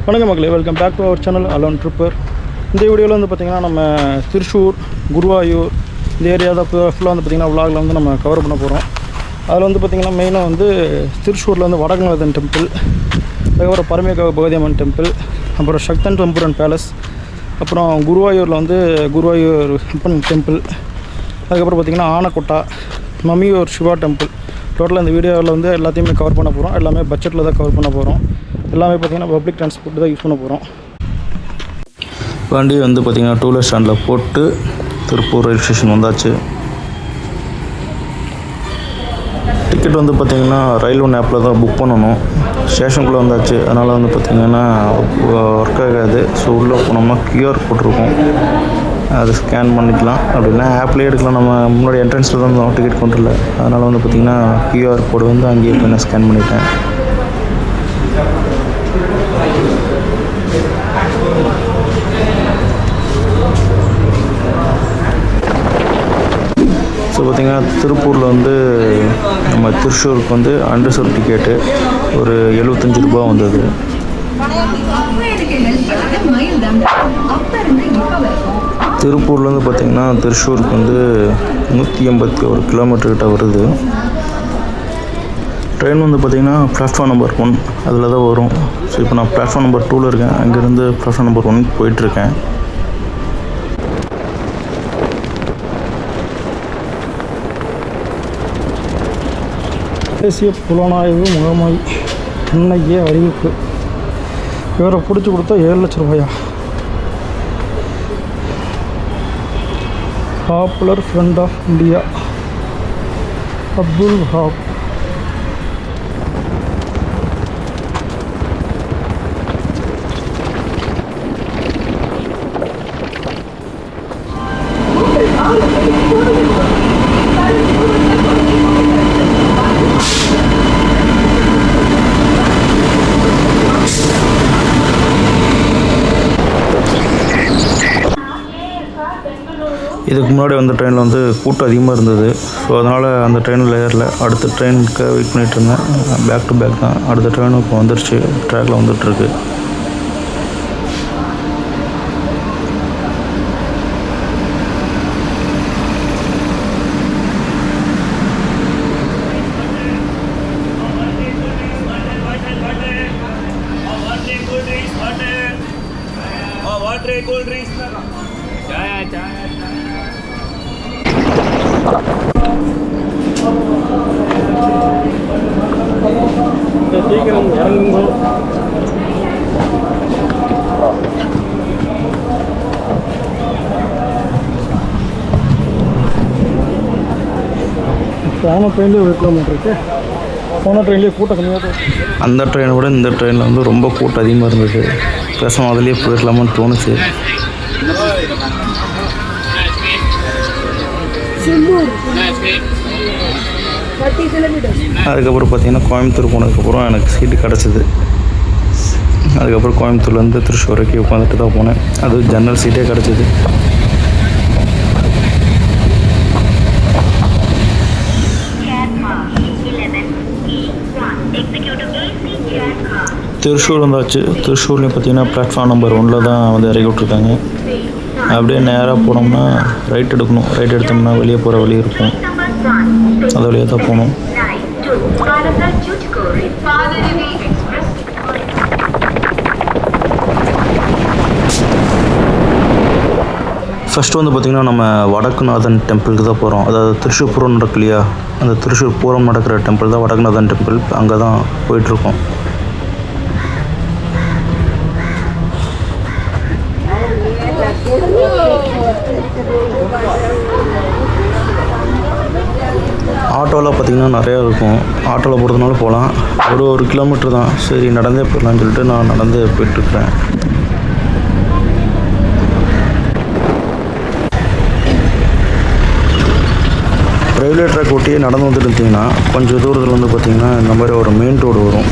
வணக்கம் மக்களே, welcome back to our channel alone tripper. இந்த வீடியோவில் வந்து பார்த்திங்கன்னா நம்ம திருச்சூர், குருவாயூர் இந்த ஏரியா தான் ஃபுல்லாக வந்து பார்த்திங்கன்னா விலாகில் வந்து நம்ம கவர் பண்ண போகிறோம். அதில் வந்து பார்த்திங்கன்னா மெயினாக வந்து திருச்சூரில் வந்து வடக்குநாதன் டெம்பிள், அதுக்கப்புறம் பரமேகாவ பகவதியம்மன் டெம்பிள், அப்புறம் சக்தன் டெம்பிள் அண்ட் பேலஸ், அப்புறம் குருவாயூரில் வந்து குருவாயூர் அப்பன் டெம்பிள், அதுக்கப்புறம் பார்த்திங்கன்னா ஆனக்கோட்டா, மம்மியூர் சிவா டெம்பிள். டோட்டலாக இந்த வீடியோவில் வந்து எல்லாத்தையுமே கவர் பண்ண போகிறோம். எல்லாமே பட்ஜெட்டில் தான் கவர் பண்ண போகிறோம். எல்லாமே பார்த்திங்கன்னா பப்ளிக் ட்ரான்ஸ்போர்ட் தான் யூஸ் பண்ண போகிறோம். வண்டி வந்து பார்த்திங்கன்னா டூ வீலர் ஸ்டாண்டில் போட்டு திருப்பூர் ரயில்வே ஸ்டேஷன் வந்தாச்சு. டிக்கெட் வந்து பார்த்திங்கன்னா ரயில்வே ஆப்பில் தான் புக் பண்ணணும். ஸ்டேஷனுக்குள்ளே வந்தாச்சு, அதனால் வந்து பார்த்திங்கன்னா ஒர்க் ஆகாது. ஸோ உள்ளே போனோம்னா கியூஆர் போட்டிருக்கோம், அதை ஸ்கேன் பண்ணிக்கலாம். அப்படின்னா ஆப்லேயே எடுக்கலாம். நம்ம முன்னாடி என்ட்ரன்ஸில் தான் இருந்தோம் டிக்கெட் கவுண்டரில், அதனால் வந்து பார்த்திங்கன்னா கியூஆர் கோடு வந்து அங்கேயே போய் நான் ஸ்கேன் பண்ணிட்டேன். ஸோ பார்த்திங்கன்னா திருப்பூரில் வந்து நம்ம திருச்சூருக்கு வந்து அண்டர்சூர் டிக்கெட்டு ஒரு 75 ரூபா வந்தது. திருப்பூர்லேருந்து பார்த்திங்கன்னா திருச்சூருக்கு வந்து 181 கிலோமீட்டர்கிட்ட வருது. ட்ரெயின் வந்து பார்த்திங்கன்னா பிளாட்ஃபார்ம் நம்பர் 1 அதில் தான் வரும். ஸோ இப்போ நான் பிளாட்ஃபார்ம் நம்பர் 2ல் இருக்கேன். அங்கேருந்து பிளாட்ஃபார்ம் நம்பர் 1 போயிட்டுருக்கேன். தேசிய புலனாய்வு முகமை இன்னைக்கே அறிவிப்பு. இவரை பிடிச்சி கொடுத்தா 7 லட்ச ரூபாயா? Popular Front of India Abdul Wahab. இதுக்கு முன்னாடி வந்த ட்ரெயினில் வந்து கூட்டம் அதிகமாக இருந்தது. ஸோ அதனால் அந்த ட்ரெயினில் ஏறல. அடுத்த ட்ரெயினுக்கு வெயிட் பண்ணிகிட்டு இருந்தேன். பேக் டு பேக் தான். அடுத்த ட்ரெயினும் இப்போ வந்துருச்சு, ட்ராக்கில் வந்துட்டுருக்கு. சீக்கிரம் இறங்குங்க. போன ட்ரெயின்லேயே 1 கிலோமீட்டர் இருக்குது. போன ட்ரெயின்லேயே கூட்டம் கம்மியாக தான். அந்த ட்ரெயினை விட இந்த ட்ரெயினில் வந்து ரொம்ப கூட்டம் அதிகமாக இருந்தது. பேசாமல் அதிலேயே போயிடலாமான்னு தோணுச்சு. அதுக்கப்புறம் பார்த்திங்கன்னா கோயம்புத்தூர் போனதுக்கப்புறம் எனக்கு சீட்டு கிடச்சிது. அதுக்கப்புறம் கோயம்புத்தூர்லேருந்து திருச்சூர் வரைக்கும் உட்காந்துட்டு தான் போனேன். அது ஜன்னல் சீட்டே கிடச்சிது. திருச்சூர் வந்தாச்சு. திருச்சூர்லேயும் பார்த்திங்கன்னா பிளாட்ஃபார்ம் நம்பர் 1ல் தான் வந்து இறக்கி விட்ருக்காங்க. அப்படியே நேராக போனோம்னா ரைட் எடுக்கணும். ரைட் எடுத்தோம்னா வெளியே போகிற வழி இருக்கும், அது வழியாக தான் போகணும். ஃபஸ்ட்டு வந்து பார்த்திங்கன்னா நம்ம வடக்குநாதன் டெம்பிளுக்கு தான் போகிறோம். அதாவது திருச்சூர் பூரம் நடக்கு இல்லையா, அந்த திருச்சூர் பூரம் நடக்கிற டெம்பிள் தான் வடக்குநாதன் டெம்பிள். அங்கே தான் போயிட்டுருக்கோம். ஆட்டோவில் பார்த்திங்கன்னா நிறையா இருக்கும். ஆட்டோவில் போகிறதுனால போகலாம். ஒரு 1 கிலோமீட்டர் தான். சரி நடந்தே போயிடலான்னு சொல்லிட்டு நான் நடந்து போயிட்டுருக்கிறேன். ரயில்வே ட்ராக் ஒட்டியே நடந்து வந்துட்டு இருந்தீங்கன்னா கொஞ்சம் தூரத்தில் வந்து பார்த்திங்கன்னா இந்த மாதிரி ஒரு மெயின் ரோடு வரும்.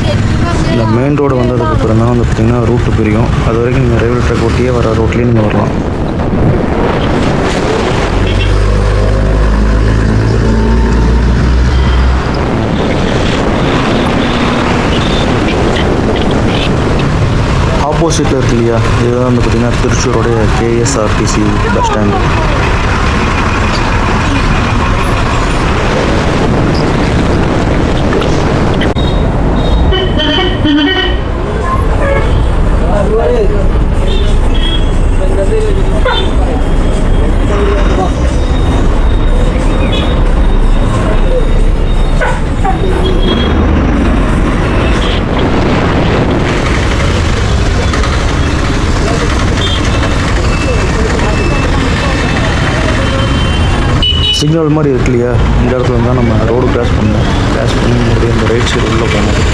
இந்த மெயின் ரோடு வந்ததுக்கப்புறம் தான் வந்து பார்த்திங்கன்னா ரூட்டு பிரியும். அது வரைக்கும் நீங்கள் ரயில்வே ட்ராக் ஒட்டியே வர ரோட்லேயே நீங்கள் வரலாம். ஆப்போசிட்டில் இருக்கு இல்லையா, இதுதான் வந்து பார்த்திங்கன்னா திருச்சூருடைய கேஎஸ்ஆர்டிசி பஸ் ஸ்டாண்டு. சிக்னல் மாதிரி இருக்கு இல்லையா, இந்த இடத்துல தான் நம்ம ரோடு கிராஸ் பண்ணோம். கிராஸ் பண்ணி மறுபடியும் இந்த ரைட் சைடு உள்ளே போகணும்.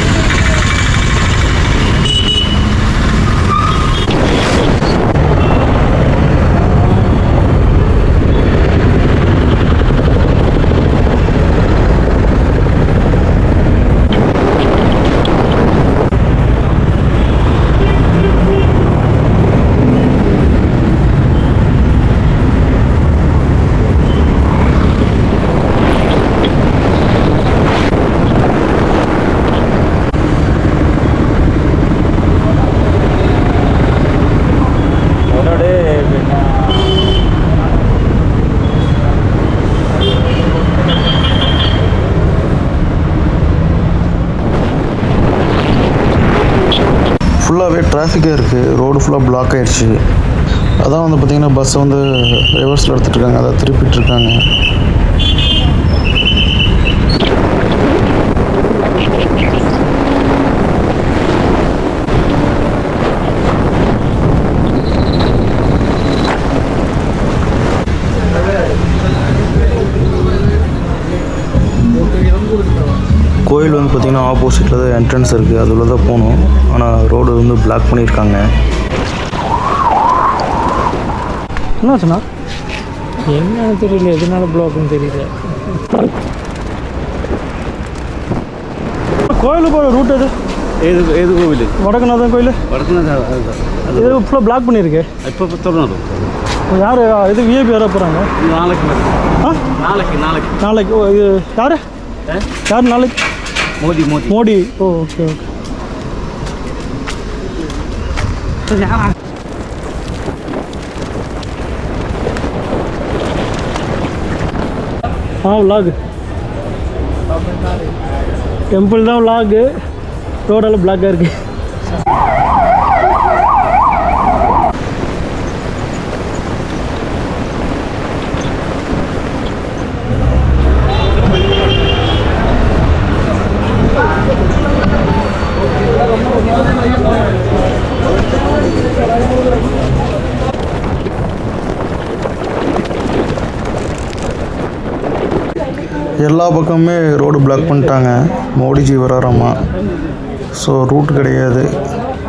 ஃபுல்லாகவே டிராஃபிக்காக இருக்குது, ரோடு ஃபுல்லாக பிளாக் ஆகிடுச்சு. அதான் வந்து பார்த்திங்கன்னா பஸ்ஸை வந்து ரிவர்ஸில் எடுத்துகிட்டு இருக்காங்க, அதை திருப்பிட்டு இருக்காங்க. கோயில் வந்து பார்த்திங்கன்னா ஆப்போசிட்டில் தான் என்ட்ரன்ஸ் இருக்குது, அதில் தான் போகணும். ஆனால் ரோடு வந்து பிளாக் பண்ணியிருக்காங்க. என்னாச்சுண்ணா? என்னன்னு தெரியல, எதனால பிளாக்னு தெரியல. கோயிலுக்கு போகிற ரூட் எது? ஏது கோவில்? வடக்குநாதன் கோயில். வடக்குநாதன் இது ஃபுல்லாக பிளாக் பண்ணியிருக்கு. இப்போ திறந்துடும். யார் இது விஐபி யாராக போகிறாங்க? நாளைக்கு நாளைக்கு நாளைக்கு நாளைக்கு. ஓ, இது யார் யார் நாளைக்கு? மோடி மோடி மோடி. ஓ, ஓகே ஓகே. விலாகு டெம்பிள் தான் விலாகு. ரோடெல்லாம் பிளாக்காக இருக்குது. எல்லா பக்கமுமே ரோடு பிளாக் பண்ணிட்டாங்க. மோடிஜி வராராமா. ஸோ ரூட் கிடையாது,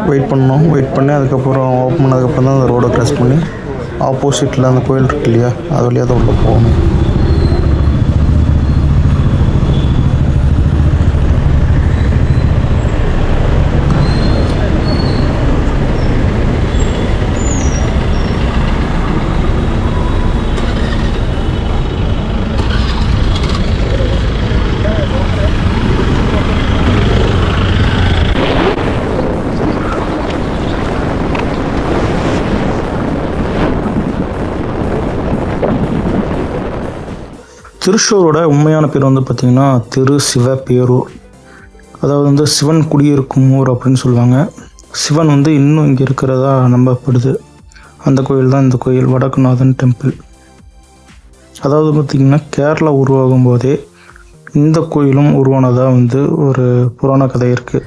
வெயிட் பண்ணோம். வெயிட் பண்ணி அதுக்கப்புறம் ஓப்பன் பண்ணதுக்கப்புறம் தான் அந்த ரோடை க்ராஸ் பண்ணி ஆப்போசிட்டில் அந்த கோயில் இருக்கு இல்லையா, அது வழியாக தான் உள்ளே போகணும். திருச்சூரோட உண்மையான பேர் வந்து பார்த்திங்கன்னா திரு சிவபேரூர். அதாவது வந்து சிவன் குடியிருக்கும் ஊர் அப்படின்னு சொல்லுவாங்க. சிவன் வந்து இன்னும் இங்கே இருக்கிறதா நம்பப்படுது. அந்த கோயில் தான் இந்த கோயில், வடக்குநாதன் டெம்பிள். அதாவது பார்த்திங்கன்னா கேரளா உருவாகும் போதே இந்த கோயிலும் உருவானதாக வந்து ஒரு புராண கதை இருக்குது.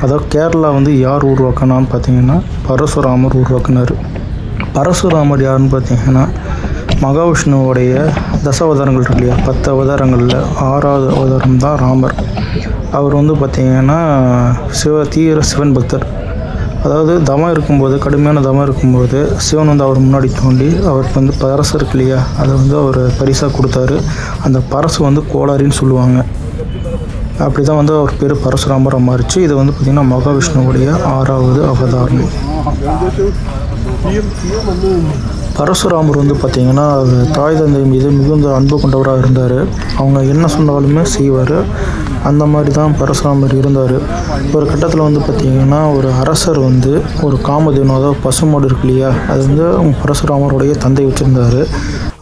அதாவது கேரளா வந்து யார் உருவாக்கினான்னு பார்த்திங்கன்னா பரசுராமர் உருவாக்குனார். பரசுராமர் யாருன்னு பார்த்திங்கன்னா மகாவிஷ்ணுவோடைய தசாவதாரங்கள் இருக்கு இல்லையா, 10 அவதாரங்களில் 6வது அவதாரம் தான் ராமர். அவர் வந்து பார்த்திங்கன்னா தீவிர சிவன் பக்தர். அதாவது தமம் இருக்கும்போது, கடுமையான தமம் இருக்கும்போது சிவன் வந்து அவர் முன்னாடி தோண்டி அவருக்கு வந்து பரசு இருக்கு இல்லையா, அதை வந்து அவர் பரிசாக கொடுத்தாரு. அந்த பரசு வந்து கோளாரின்னு சொல்லுவாங்க. அப்படி தான் வந்து அவர் பேர் பரசுராமராக மாறிச்சு. இது வந்து பார்த்திங்கன்னா மகாவிஷ்ணுவோடைய 6வது அவதாரம். பரசுராமர் வந்து பார்த்திங்கன்னா தாய் தந்தை மீது மிகுந்த அன்பு கொண்டவராக இருந்தார். அவங்க என்ன சொன்னாலுமே செய்வார். அந்த மாதிரி தான் பரசுராமர் இருந்தார். ஒரு கட்டத்தில் வந்து பார்த்திங்கன்னா ஒரு அரசர் வந்து ஒரு காமதேனு, அதாவது பசுமாடு இருக்கு இல்லையா, அது வந்து பரசுராமருடைய தந்தை வச்சுருந்தார்.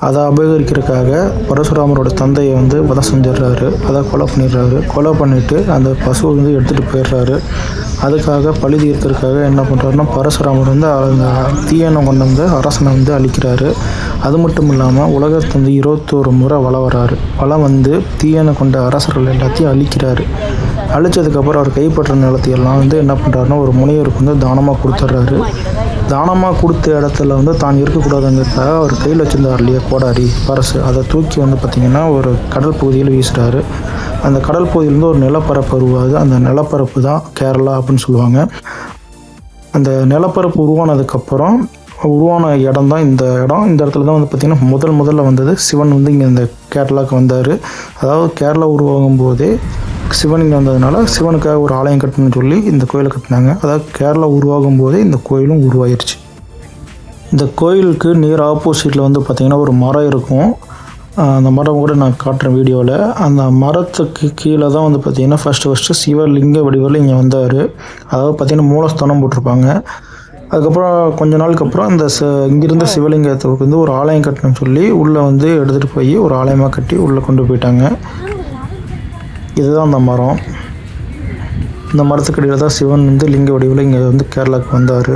அதை அபகரிக்கிறதுக்காக பரசுராமரோட தந்தையை வந்து வதம் செஞ்சிடுறாரு. அதை கொலை பண்ணிடுறாரு. கொலை பண்ணிவிட்டு அந்த பசுவை வந்து எடுத்துகிட்டு போயிடுறாரு. அதுக்காக பழி தீர்க்கிறதுக்காக என்ன பண்ணுறாருன்னா பரசுராமர் வந்து அந்த தீயனை கொண்டு வந்து அரசனை வந்து அழிக்கிறாரு. அது மட்டும் இல்லாமல் உலகத்தை வந்து 21 முறை வளர்றாரு. வளம் வந்து தீயனை கொண்ட அரசர்கள் எல்லாத்தையும் அழிக்கிறாரு. அழித்ததுக்கப்புறம் அவர் கைப்பற்ற நிலத்தையெல்லாம் வந்து என்ன பண்ணுறாருன்னா ஒரு முனிவருக்கு வந்து தானமாக கொடுத்துட்றாரு. தானமாக கொடுத்த இடத்துல வந்து தான் இருக்கக்கூடாதுங்கிறதுக்காக அவர் கையில் வச்சுருந்தார் இல்லையா கோடாரி பரசு, அதை தூக்கி வந்து பார்த்திங்கன்னா ஒரு கடல் பகுதியில் வீசுகிறாரு. அந்த கடல் பகுதியிலேருந்து ஒரு நிலப்பரப்பு உருவாகுது. அந்த நிலப்பரப்பு தான் கேரளா அப்படின்னு சொல்லுவாங்க. அந்த நிலப்பரப்பு உருவானதுக்கப்புறம் உருவான இடம் தான் இந்த இடம். இந்த இடத்துல தான் வந்து பார்த்திங்கன்னா முதல்ல வந்தது சிவன் வந்து இங்கே இந்த கேரளாவுக்கு வந்தார். அதாவது கேரளா உருவாகும் போதே சிவன் இங்கே வந்ததுனால சிவனுக்காக ஒரு ஆலயம் கட்டணும்னு சொல்லி இந்த கோயிலை கட்டினாங்க. அதாவது கேரளா உருவாகும் போதே இந்த கோயிலும் உருவாயிருச்சு. இந்த கோயிலுக்கு நேர் ஆப்போசிட்டில் வந்து பார்த்திங்கன்னா ஒரு மரம் இருக்கும். அந்த மரம் கூட நான் காட்டுறேன் வீடியோவில். அந்த மரத்துக்கு கீழே தான் வந்து பார்த்திங்கன்னா ஃபஸ்ட்டு சிவலிங்க வடிவில் இங்கே வந்தார். அதாவது பார்த்திங்கன்னா மூலஸ்தானம் போட்டிருப்பாங்க. அதுக்கப்புறம் கொஞ்ச நாளுக்கு அப்புறம் இந்த இங்கிருந்த சிவலிங்கத்துக்கு வந்து ஒரு ஆலயம் கட்டணும்னு சொல்லி உள்ளே வந்து எடுத்துகிட்டு போய் ஒரு ஆலயமாக கட்டி உள்ளே கொண்டு போயிட்டாங்க. இதுதான் அந்த மரம். இந்த மரத்துக்கடியில் தான் சிவன் வந்து லிங்க வடிவில் இங்கே வந்து கேரளாவுக்கு வந்தார்.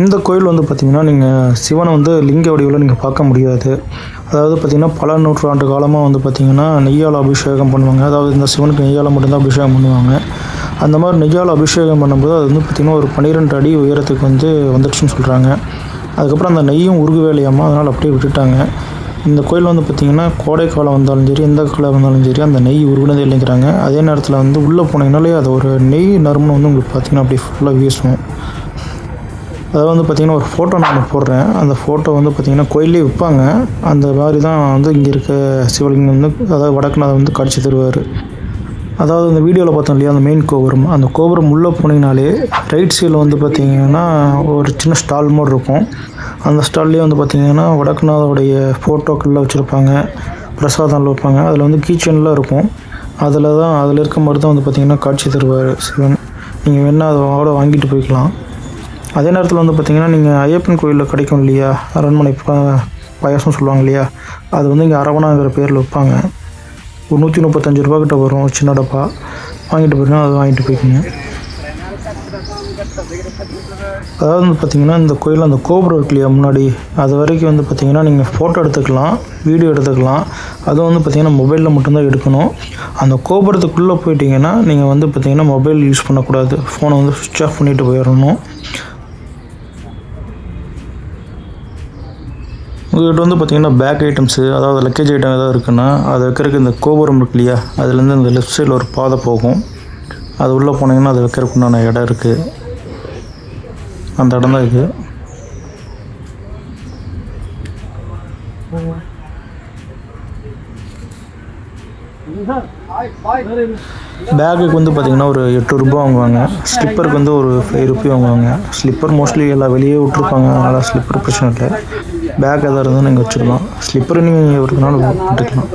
இந்த கோயில் வந்து பார்த்திங்கன்னா நீங்கள் சிவனை வந்து லிங்க வடிவில் நீங்கள் பார்க்க முடியாது. அதாவது பார்த்திங்கன்னா பல நூற்றாண்டு காலமாக வந்து பார்த்திங்கன்னா நெய்யால் அபிஷேகம் பண்ணுவாங்க. அதாவது இந்த சிவனுக்கு நெய்யால் மட்டும்தான் அபிஷேகம் பண்ணுவாங்க. அந்த மாதிரி நெய்யால் அபிஷேகம் பண்ணும்போது அது வந்து பார்த்திங்கன்னா ஒரு 12 அடி உயரத்துக்கு வந்து வந்துடுச்சுன்னு சொல்கிறாங்க. அதுக்கப்புறம் அந்த நெய்யும் உருகு வேலையாமல் அதனால் அப்படியே விட்டுட்டாங்க. இந்த கோயில் வந்து பார்த்திங்கன்னா கோடை காலம் வந்தாலும் சரி எந்த காலம் வந்தாலும் சரி அந்த நெய் உருகுனதே இல்லைங்கிறாங்க. அதே நேரத்தில் வந்து உள்ளே போனீங்கனாலே அது ஒரு நெய் நறுமணம் வந்து உங்களுக்கு பார்த்திங்கன்னா அப்படியே ஃபுல்லாக வீசும். அதாவது வந்து பார்த்திங்கன்னா ஒரு ஃபோட்டோ நான் போடுறேன். அந்த ஃபோட்டோ வந்து பார்த்திங்கன்னா கோயிலே விற்பாங்க. அந்த மாதிரி தான் வந்து இங்கே இருக்க சிவலிங்கம் வந்து அதாவது வடக்குநாதை வந்து காட்சி தருவார். அதாவது இந்த வீடியோவில் பார்த்தோம் இல்லையா அந்த மெயின் கோபுரம், அந்த கோபுரம் உள்ளே போனீங்கனாலே ரைட் சைடில் வந்து பார்த்திங்கன்னா ஒரு சின்ன ஸ்டால் மாதிரி இருக்கும். அந்த ஸ்டால்லேயே வந்து பார்த்திங்கன்னா வடக்குநாதோடைய ஃபோட்டோக்கள்லாம் வச்சுருப்பாங்க, பிரசாதம்லாம் வைப்பாங்க. அதில் வந்து கீச்சன்லாம் இருக்கும். அதில் இருக்க மாதிரி தான் வந்து பார்த்திங்கன்னா காட்சி தருவார் சிவன். நீங்கள் வேணால் அதோட வாங்கிட்டு போய்க்கலாம். அதே நேரத்தில் வந்து பார்த்திங்கன்னா நீங்கள் ஐயப்பன் கோயிலில் கிடைக்கும் இல்லையா அரண்மனை பாயாசம் சொல்லுவாங்க இல்லையா, அது வந்து இங்கே அரவணாங்கிற பேரில் வைப்பாங்க. ஒரு 135 ரூபா கிட்ட வரும் சின்ன டப்பா. வாங்கிட்டு போயிருந்தோம், அதை வாங்கிட்டு போய்க்குங்க. அதாவது வந்து பார்த்திங்கன்னா இந்த கோயில் அந்த கோபுரம் இருக்கு இல்லையா முன்னாடி, அது வரைக்கும் வந்து பார்த்திங்கன்னா நீங்கள் ஃபோட்டோ எடுத்துக்கலாம், வீடியோ எடுத்துக்கலாம். அதுவும் வந்து பார்த்திங்கன்னா மொபைலில் மட்டும்தான் எடுக்கணும். அந்த கோபுரத்துக்குள்ளே போயிட்டிங்கன்னா நீங்கள் வந்து பார்த்திங்கன்னா மொபைல் யூஸ் பண்ணக்கூடாது. ஃபோனை வந்து சுவிட்ச் ஆஃப் பண்ணிவிட்டு போயிடணும். உங்கள்கிட்ட வந்து பார்த்திங்கன்னா பேக் ஐட்டம்ஸு அதாவது லக்கேஜ் ஐட்டம் ஏதாவது இருக்குன்னா அதை வைக்கிறதுக்கு இந்த கோபுரம் இருக்கு இல்லையா, அதுலேருந்து இந்த லெஃப்ட் சைடில் ஒரு பாதை போகும். அது உள்ளே போனீங்கன்னா அது வைக்கிறதுக்கு உண்டான இடம் இருக்குது. அந்த இடம் தான் இது. பேக்குக்கு வந்து பார்த்திங்கன்னா ஒரு 8 ரூபா வாங்குவாங்க. ஸ்லிப்பருக்கு வந்து ஒரு 5 ரூபா வாங்குவாங்க. ஸ்லிப்பர் மோஸ்ட்லி எல்லாம் வெளியே விட்ருப்பாங்க, அதனால் ஸ்லிப்பர் பிரச்சனை இல்லை. பேக் எதாவது இருந்தால் நீங்கள் வச்சுக்கலாம். ஸ்லிப்பர் நீங்கள் ஒரு நாள் விட்டுக்கலாம்.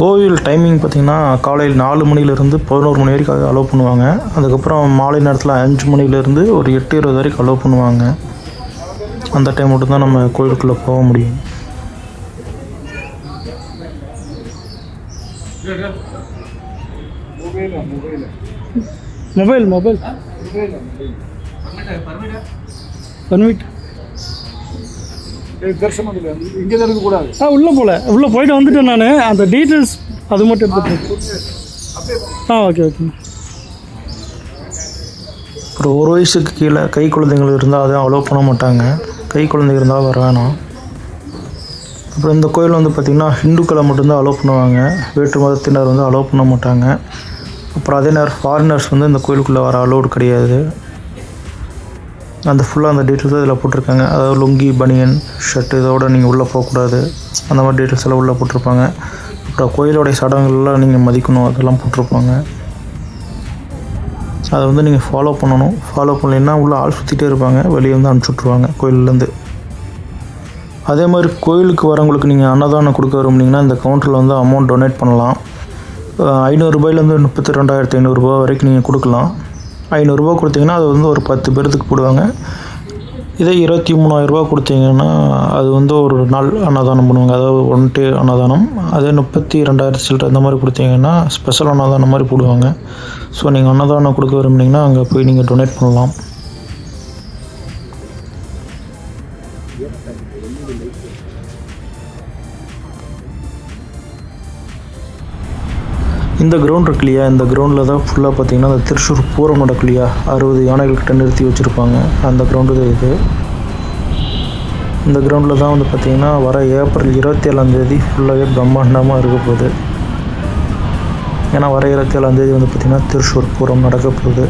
கோவில் டைமிங் பார்த்திங்கன்னா காலையில் 4 மணிலேருந்து 11 மணி வரைக்கும் அலோவ் பண்ணுவாங்க. அதுக்கப்புறம் மாலை நேரத்தில் 5 மணிலேருந்து ஒரு 8:20 வரைக்கும் அலோவ் பண்ணுவாங்க. அந்த டைம் மட்டும்தான் நம்ம கோயிலுக்குள்ளே போக முடியும். மொபைல் பர்மிட் இங்கே தான் இருக்கக்கூடாது. உள்ளே போயிட்டு வந்துட்டேன் நான். அந்த டீட்டெயில்ஸ் அது மட்டும் எடுத்துகிட்டு. ஓகே. ஒரு 1 வயசுக்கு கீழே கை குழந்தைகள் இருந்தால் அதை அலோவ் பண்ண மாட்டாங்க. கை குழந்தைங்க இருந்தால் வர வேணாம். அப்புறம் இந்த கோயில் வந்து பார்த்திங்கன்னா ஹிந்துக்களை மட்டும்தான் அலோவ் பண்ணுவாங்க. வேற்று மதத்தினர் வந்து அலோவ் பண்ண மாட்டாங்க. அப்புறம் அதே நேரம் ஃபாரினர்ஸ் வந்து இந்த கோயிலுக்குள்ளே வர அலோடு கிடையாது. அந்த ஃபுல்லாக அந்த டீட்டெயில்ஸ் இதில் போட்டிருக்காங்க. அதாவது லுங்கி, பனியன், ஷர்ட்டு இதோட நீங்கள் உள்ளே போகக்கூடாது, அந்த மாதிரி டீட்டெயில்ஸ் எல்லாம் உள்ளே போட்டிருப்பாங்க. அப்புறம் கோயிலோடைய சடங்குகள்லாம் நீங்கள் மதிக்கணும், அதெல்லாம் போட்டிருப்பாங்க. அதை வந்து நீங்கள் ஃபாலோ பண்ணணும். ஃபாலோ பண்ணலைன்னா உள்ளே ஆள் சுற்றிட்டே இருப்பாங்க, வெளியே வந்து அனுப்பிச்சுட்ருவாங்க கோயிலேருந்து. அதே மாதிரி கோயிலுக்கு வரவங்களுக்கு நீங்கள் அன்னதானம் கொடுக்க விரும்புனீங்கன்னா இந்த கவுண்டரில் வந்து அமௌண்ட் டொனேட் பண்ணலாம். 500 ரூபாயிலேருந்து 32,500 வரைக்கும் நீங்கள் கொடுக்கலாம். 500 ரூபா கொடுத்தீங்கன்னா அது வந்து ஒரு 10 பேர்த்துக்கு போடுவாங்க. இதே 23,000 ரூபா கொடுத்தீங்கன்னா அது வந்து ஒரு நாள் அன்னதானம் பண்ணுவாங்க, அதாவது 1 டே அன்னதானம். அதே 32,000 சில்லரை இந்த மாதிரி கொடுத்தீங்கன்னா ஸ்பெஷல் அன்னதானம் மாதிரி போடுவாங்க. ஸோ நீங்கள் அன்னதானம் கொடுக்க விரும்புனீங்கன்னா அங்கே போய் நீங்கள் டொனேட் பண்ணலாம். இந்த கிரவுண்ட் இருக்கு இல்லையா, இந்த கிரவுண்டில் தான் ஃபுல்லாக பார்த்தீங்கன்னா அந்த திருச்சூர் பூரம் நடக்கும் இல்லையா, 60 யானைகள்கிட்ட நிறுத்தி வச்சுருப்பாங்க. அந்த கிரவுண்டு தான் இது. இந்த கிரவுண்டில் தான் வந்து பார்த்திங்கன்னா வர ஏப்ரல் 27 ஃபுல்லாகவே பிரம்மாண்டமாக இருக்க போகுது. ஏன்னா வர 27 வந்து பார்த்திங்கன்னா திருச்சூர் பூரம் நடக்க போகுது.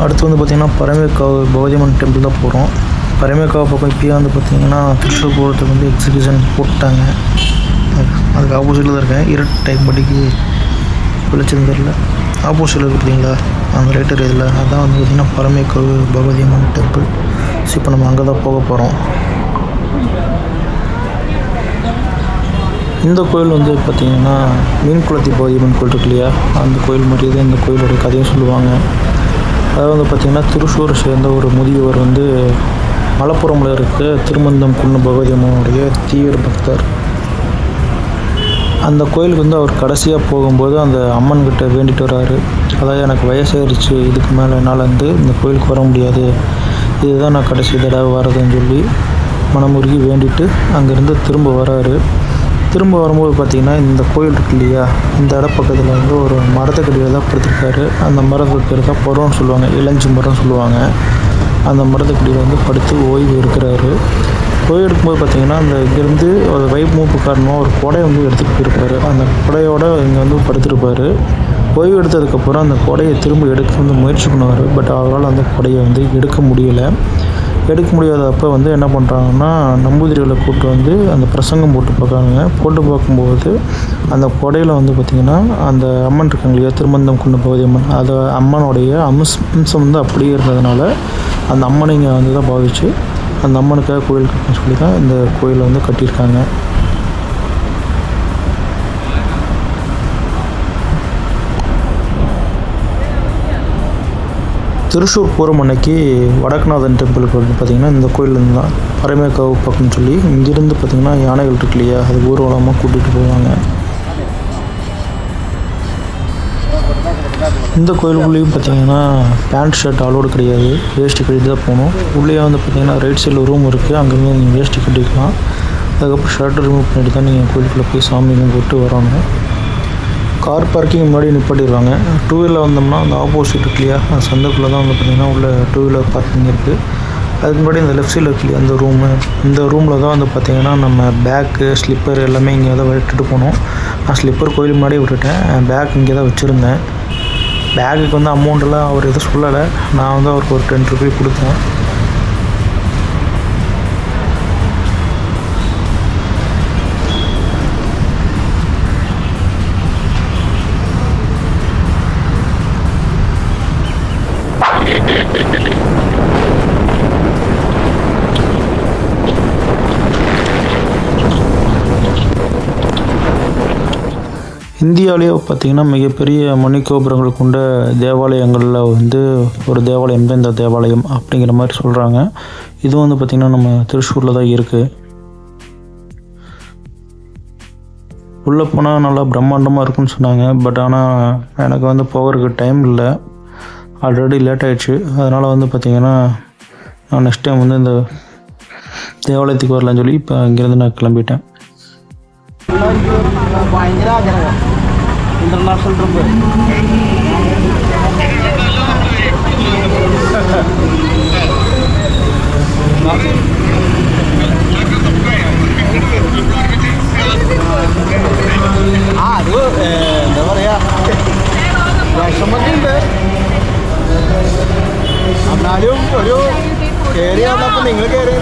அடுத்து வந்து பார்த்திங்கன்னா பரமேக்காவு பகவதியம்மன் டெம்பிள் தான் போகிறோம். பரமேக்காவு பக்கம் இப்போயே வந்து பார்த்திங்கன்னா திருச்சூர் பூரத்துக்கு வந்து எக்ஸிபிஷன் போட்டாங்க. அதுக்கு ஆப்போசிட்டில் தான் இருக்கேன். இருட்டு டைம் படிக்கு வெளிச்சம் தெரியல. ஆப்போசிட்டில் இருக்குது பார்த்தீங்களா அந்த லைட்டர் இதில், அதான் வந்து பார்த்திங்கன்னா பரமேக்காவு பகவதியம்மன் டெம்பிள். ஸோ இப்போ நம்ம அங்கே தான் போக போகிறோம். இந்த கோயில் வந்து பார்த்திங்கன்னா மீன்குளத்தி பகவதியம்மன் கோயில் இருக்கு இல்லையா, அந்த கோயில் மாதிரியே தான் இந்த கோயிலோடைய கதையும் சொல்லுவாங்க. அதாவது வந்து பார்த்திங்கன்னா திருச்சூரை சேர்ந்த ஒரு முதியவர் வந்து மலப்புரமில் இருக்க திருமந்தம் குன்னு பகவதியம்மனுடைய தீவிர பக்தர். அந்த கோயிலுக்கு வந்து அவர் கடைசியாக போகும்போது அந்த அம்மன்கிட்ட வேண்டிட்டு வர்றாரு. அதாவது எனக்கு வயசாயிருச்சு, இதுக்கு மேலே என்னால் வந்து இந்த கோயிலுக்கு வர முடியாது, இதுதான் நான் கடைசி தடவை வரதுன்னு சொல்லி மனமுருகி வேண்டிட்டு அங்கேருந்து திரும்ப வராரு. திரும்ப வரும்போது பார்த்திங்கன்னா இந்த கோயில் இருக்கு இல்லையா, இந்த இடப்பக்கத்தில் வந்து ஒரு மரத்துக்கடியில் தான் படுத்திருக்காரு. அந்த மரத்துக்கு பேர் தான் பருவம்னு சொல்லுவாங்க, இளஞ்சி மரம் சொல்லுவாங்க. அந்த மரத்துக்கடியில் வந்து படுத்து ஓய்வு இருக்கிறாரு. ஓய்வு எடுக்கும்போது பார்த்திங்கன்னா அந்த இங்கேருந்து ஒரு வைப் மூப்பு காரணமாக ஒரு கொடை வந்து எடுத்துகிட்டு போயிருப்பார். அந்த கொடையோடு இங்கே வந்து படுத்திருப்பார். ஓய்வு எடுத்ததுக்கப்புறம் அந்த கொடையை திரும்ப எடுக்க வந்து முயற்சி பண்ணுவார். பட் அவரால் அந்த கொடையை வந்து எடுக்க முடியலை. எடுக்க முடியாதப்போ வந்து என்ன பண்ணுறாங்கன்னா நம்பூதிரிகளை கூப்பிட்டு வந்து அந்த பிரசங்கம் போட்டு பார்க்குறாங்க. போட்டு பார்க்கும்போது அந்த கொடையில் வந்து பார்த்திங்கன்னா அந்த அம்மன் இருக்காங்க இல்லையா, திருமந்தம் குன்னு பகவதியம்மன், அது அம்மனுடைய அம்சம் வந்து அப்படியே இருந்ததுனால அந்த அம்மனை இங்கே வந்து தான் பாவிச்சு அந்த அம்மனுக்காக கோயில் கட்டணும்னு சொல்லி தான் இந்த கோயிலை வந்து கட்டியிருக்காங்க. திருச்சூர் பூரம் அன்னைக்கு வடக்குநாதன் டெம்பிளுக்கு வந்து பார்த்திங்கன்னா இந்த கோயிலேருந்து தான் பரமேக்காவு பக்கம்னு சொல்லி இங்கேருந்து பார்த்திங்கன்னா யானைகள் இருக்கு இல்லையா, அது ஊர்வலமாக கூட்டிகிட்டு போவாங்க. இந்த கோயிலுக்குள்ளேயும் பார்த்திங்கன்னா பேண்ட் ஷர்ட் அலோடு கிடையாது, வேஷ்டி கட்டிட்டு தான் போகணும். உள்ளே வந்து பார்த்திங்கன்னா ரைட் சைடில் ரூம் இருக்குது, அங்கேருந்து நீங்கள் வேஷ்டி கட்டிக்கலாம். அதுக்கப்புறம் ஷர்ட்டை ரிமூவ் பண்ணிட்டு தான் நீங்கள் கோயிலுக்குள்ளே போய் சாமி கும்பிட்டு வரணும். கார் பார்க்கிங் முன்னாடி நிப்பாட்டிடுவாங்க. டூ வீலர் வந்தோம்னா அந்த ஆப்போசிட் இருக்கு இல்லையா, அந்த சந்தைக்குள்ளே தான் வந்து பார்த்திங்கன்னா உள்ள டூ வீலர் பார்க்கிங் இருக்குது. அதுக்கு முன்னாடி இந்த லெஃப்ட் சைடில் இருக்கு இல்லையா அந்த ரூமு, இந்த ரூமில் தான் வந்து பார்த்திங்கன்னா நம்ம பேக்கு ஸ்லிப்பர் எல்லாமே இங்கே தான் விட்டுட்டு போகணும். நான் ஸ்லிப்பர் கோயில் முன்னாடியே விட்டுட்டேன், பேக் இங்கே தான் வச்சுருந்தேன். பேக்குக்கு வந்து அமௌண்ட்டெல்லாம் அவர் எதுவும் சொல்லலை, நான் வந்து அவருக்கு ஒரு 10 ரூபாய் கொடுத்தேன். இந்தியாவிலேயே பார்த்திங்கன்னா மிகப்பெரிய மணிக்கோபுரங்கள் கொண்ட தேவாலயங்களில் வந்து ஒரு தேவாலயம் தான் இந்த தேவாலயம் அப்படிங்கிற மாதிரி சொல்கிறாங்க. இது வந்து பார்த்திங்கன்னா நம்ம திருச்சூரில் தான் இருக்குது. உள்ளே போனால் நல்லா பிரம்மாண்டமாக இருக்குன்னு சொன்னாங்க. பட் ஆனால் எனக்கு வந்து போகிறதுக்கு டைம் இல்லை, ஆல்ரெடி லேட் ஆகிடுச்சு. அதனால் வந்து பார்த்திங்கன்னா நான் நெக்ஸ்ட் டைம் வந்து இந்த தேவாலயத்துக்கு வரலான்னு சொல்லி இப்போ இங்கேருந்து நான் கிளம்பிட்டேன். International trip itu, ya, ya, sementing deh. എന്നാലും ഒരു കയറി വന്നപ്പോൾ നിങ്ങൾ കയറി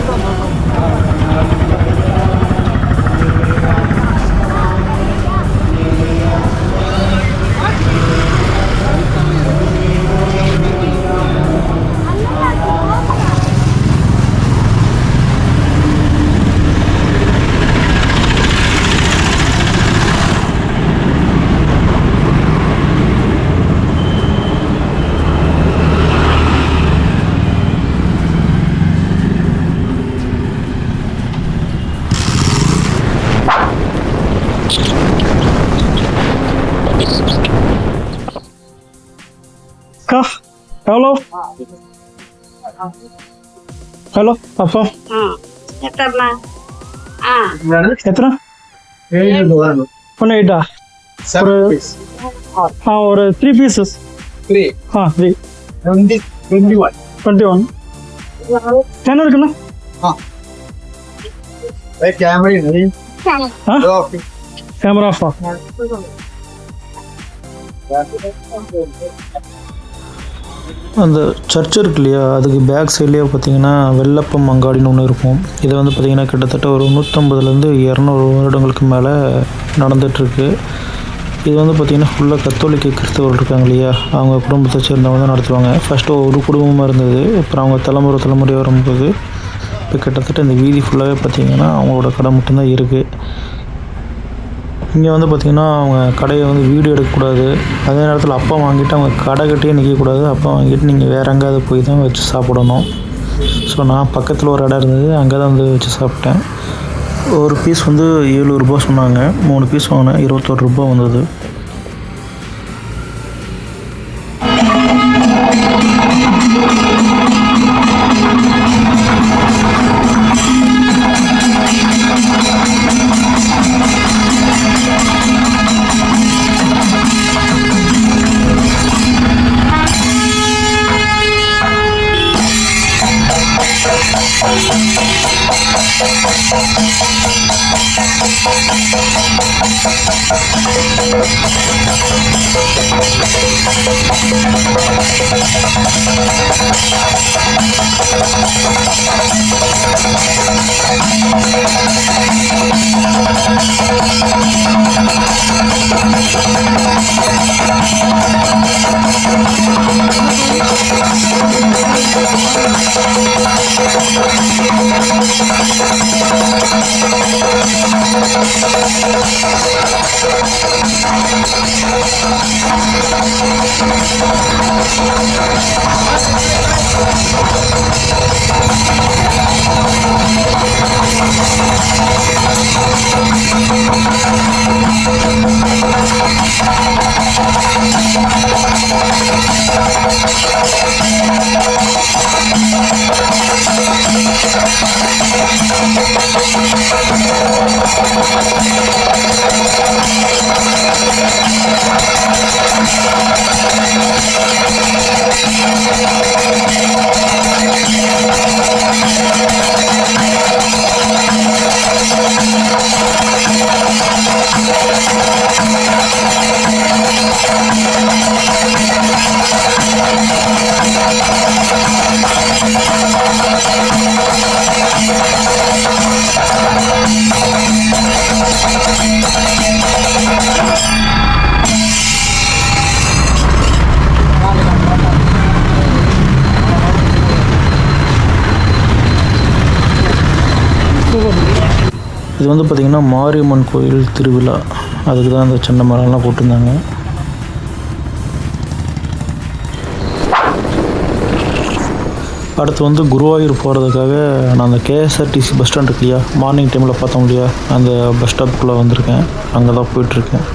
ഹലോ ഹലോ അപ്പം എത്ര ஒன்று எயிட்டா ஒரு 3 pieces 3 21 10 இருக்குண்ணா கேமரா ஆஃபா அந்த சர்ச் இருக்கு இல்லையா, அதுக்கு பேக் சைட்லேயே பார்த்தீங்கன்னா வெள்ளப்பம் அங்காடின்னு ஒன்று இருக்கும். இதை வந்து பார்த்திங்கன்னா கிட்டத்தட்ட ஒரு 150லேருந்து 200 வருடங்களுக்கு மேலே நடந்துகிட்ருக்கு. இது வந்து பார்த்திங்கன்னா ஃபுல்லாக கத்தோலிக்க கிறிஸ்தவர்கள் இருக்காங்க இல்லையா, அவங்க குடும்பத்தை சேர்ந்தவங்க தான் நடத்துவாங்க. ஃபஸ்ட்டு ஒரு குடும்பமாக இருந்தது, அப்புறம் அவங்க தலைமுறையாக வரும்போது இப்போ கிட்டத்தட்ட இந்த வீதி ஃபுல்லாகவே பார்த்திங்கன்னா அவங்களோட கடை மட்டும்தான் இருக்குது. இங்கே வந்து பார்த்திங்கன்னா அவங்க கடையை வந்து வீடியோ எடுக்கக்கூடாது, அதே நேரத்தில் அப்பா வாங்கிட்டு அவங்க கடை கட்டியே நிற்கக்கூடாது. அப்பா வாங்கிட்டு நீங்கள் வேறு எங்கேயாவது போய் தான் வச்சு சாப்பிடணும். ஸோ நான் பக்கத்தில் ஒரு இடம் இருந்தது, அங்கே தான் வந்து வச்சு சாப்பிட்டேன். ஒரு பீஸ் வந்து 7 ரூபா சொன்னாங்க, 3 பீஸ் வாங்கினேன், 21 ரூபா வந்தது. இது வந்து பார்த்திங்கன்னா மாரியம்மன் கோயில் திருவிழா, அதுக்கு தான் அந்த சின்ன மரம்லாம் போட்டிருந்தாங்க. அடுத்து வந்து குருவாயூர் போகிறதுக்காக நான் அந்த கேஎஸ்ஆர்டிசி பஸ் ஸ்டாண்ட் இருக்கு இல்லையா, மார்னிங் டைமில் பார்த்தோம் இல்லையா, அந்த பஸ் ஸ்டாப்புக்குள்ளே வந்திருக்கேன். அங்கே தான் போயிட்டுருக்கேன்.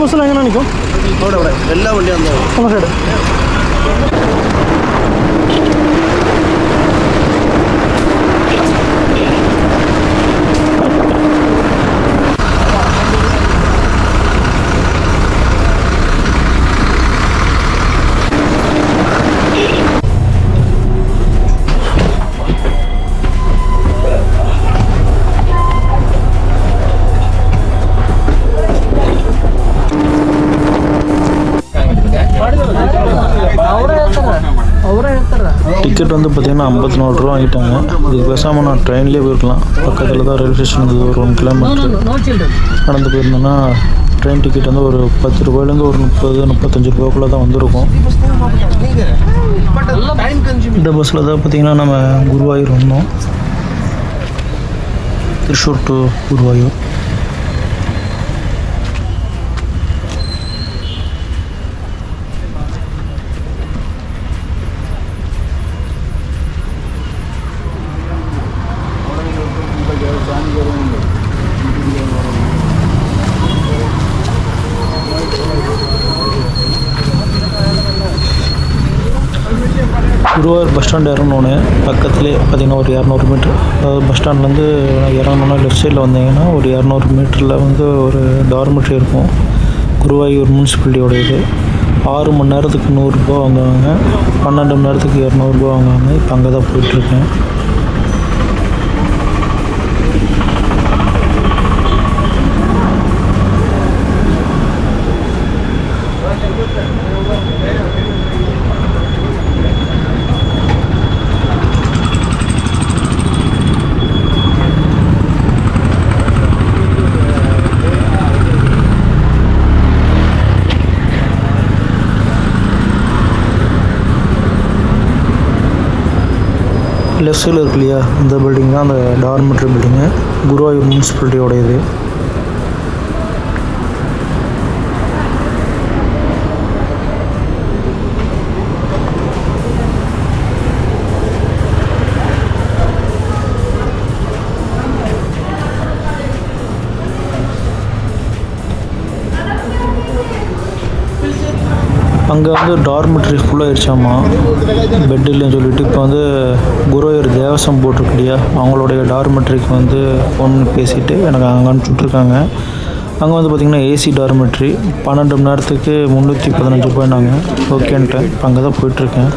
பஸ்ஸில் எங்கே நினைக்கும் எல்லா வண்டியும் அந்த சைடு டிக்கெட் வந்து பார்த்திங்கன்னா 54 ரூபா வாங்கிட்டாங்க. இதுக்கு பேசாமல் நான் ட்ரெயின்லேயே போயிருக்கலாம். பக்கத்தில் தான் ரயில்வே ஸ்டேஷன் இருந்தது. ஒரு 1 கிலோமீட்டர் நடந்து போயிருந்தோன்னா ட்ரெயின் டிக்கெட் வந்து ஒரு 10 ரூபாயிலேருந்து ஒரு 30-35 ரூபாய்க்குள்ளே தான் வந்திருக்கும். இந்த பஸ்ஸில் தான் பார்த்திங்கன்னா நம்ம குருவாயூர் வந்தோம். Thrissur to Guruvayur. Guruvayur bus stand இறங்கணுன்னு பக்கத்துலேயே பார்த்திங்கன்னா ஒரு 200 மீட்ரு, அதாவது பஸ் ஸ்டாண்ட்லேருந்து இறங்கணுன்னா லெஃப்ட் சைடில் வந்தீங்கன்னா ஒரு 200 மீட்டரில் வந்து ஒரு டார்மெட்ரி இருக்கும். குருவாயூர் முனிசிபாலிட்டியோட இது 6 மணி நேரத்துக்கு 100 ரூபா வாங்குவாங்க, 12 மணி நேரத்துக்கு 200 ரூபா வாங்குவாங்க. இப்போ அங்கே தான் போயிட்டுருக்கேன். லெஃப்ட் சைடில் இருக்கு இல்லையா, இந்த பில்டிங் தான் அந்த டார்மெட்ரி பில்டிங்கு, குருவாயூர் முனிசிபாலிட்டியோட இது. அங்கே வந்து டார்மெட்ரி ஃபுல்லாகிடுச்சாமா, பெட் இல்லைன்னு சொல்லிட்டு இப்போ வந்து குருவாயூர் தேவசம் போட்டிருக்கு இல்லையா, அவங்களுடைய டார்மெட்ரிக்கு வந்து ஃபோன் பேசிவிட்டு எனக்கு அங்கே அனுப்பிச்சுட்ருக்காங்க. அங்கே வந்து பார்த்திங்கன்னா ஏசி டார்மெட்ரி 12 மணி நேரத்துக்கு 315 ரூபாய்னாங்க. ஓகேன்ட்டு இப்போ அங்கே தான் போயிட்டுருக்கேன்.